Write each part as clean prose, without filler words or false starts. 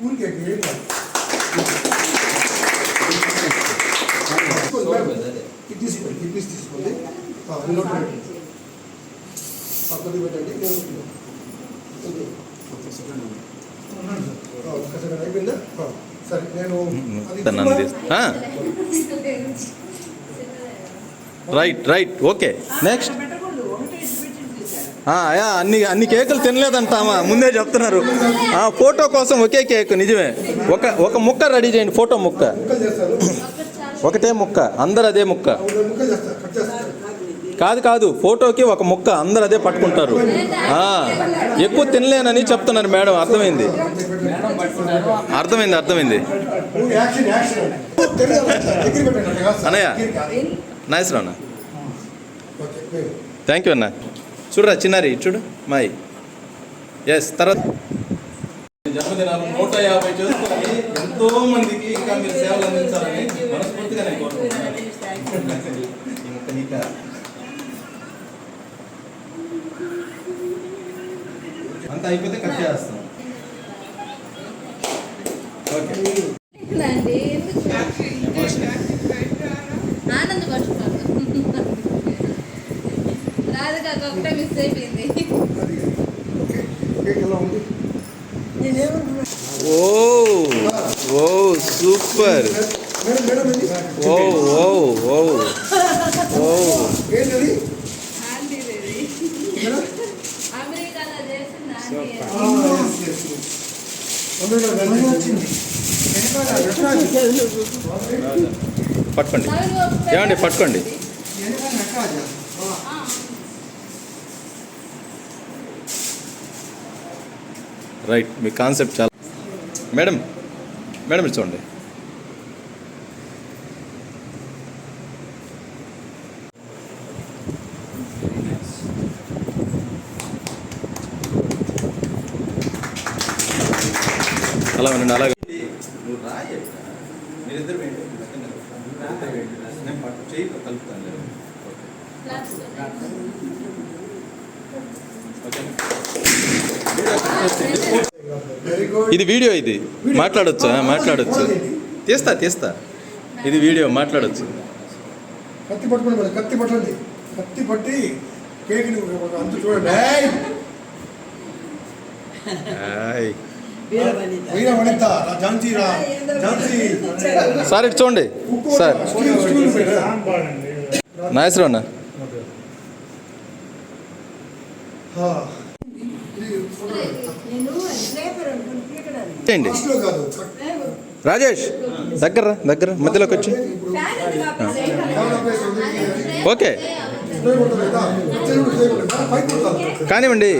School cake ఏం కాదు. ఇది తీసుకోండి. పక్కది పెట్టండి. అయిపోయిందా? సరే నేను రైట్ ఓకే. నెక్స్ట్ అన్ని కేకులు తినలేదంటామా, ముందే చెప్తున్నారు. ఫోటో కోసం ఒకే కేక్, నిజమే. ఒక ముక్క రెడీ చేయండి, ఫోటో ముక్క, ఒకటే ముక్క, అందరు అదే ముక్క. కాదు, ఫోటోకి ఒక ముక్క, అందరు అదే పట్టుకుంటారు. ఎక్కువ తినలేనని చెప్తున్నారు మేడం. అర్థమైంది. అన్నయ్య నైస్ రా అన్న. థ్యాంక్ యూ అన్న. చూడరా చిన్నారి, చూడు మాయి. ఎస్, తర్వాత జన్మదినాలు 150 చేసుకొని ఎంతో మందికి ఇంకా మీరు సేవలు అందించాలని మనస్ఫూర్తిగా నేను కోరుకుంటున్నాను. అంతా అయిపోతే కట్ చేస్తాం. ఓకే. ఒకటే మిస్ అయిపోయింది. ఓ సూపర్. ఓ అమెరికాలో చేసింది. పట్టుకోండి ఏమండి, పట్టుకోండి. రైట్, మీ కాన్సెప్ట్ చాలా. మేడం చూడండి. అలా వినండి, అలాగే మీరిద్దరు చేయి కలుపుతాను. ఇది వీడియో, ఇది మాట్లాడొచ్చు. తీస్తా. ఇది వీడియో, మాట్లాడొచ్చు. కత్తి పట్టండి. కత్తి పట్టి కేక్ అంత చూడండి. సార్ ఇటు చూడండి సార్. నాయసరావు అన్న. రాజేష్ దగ్గర మధ్యలోకి వచ్చి. ఓకే కానివ్వండి.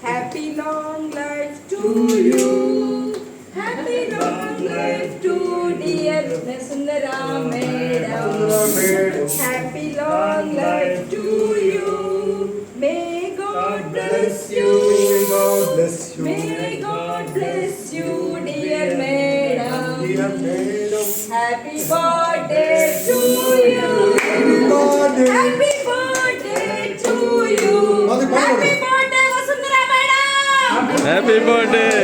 Happy long life to you. Happy long life to dear Sundara Madam. Happy long life to you. May God bless you. May God bless you, dear Madam. Happy birthday to you. Happy birthday to you. Happy birthday Vasundhara Madam. Happy birthday.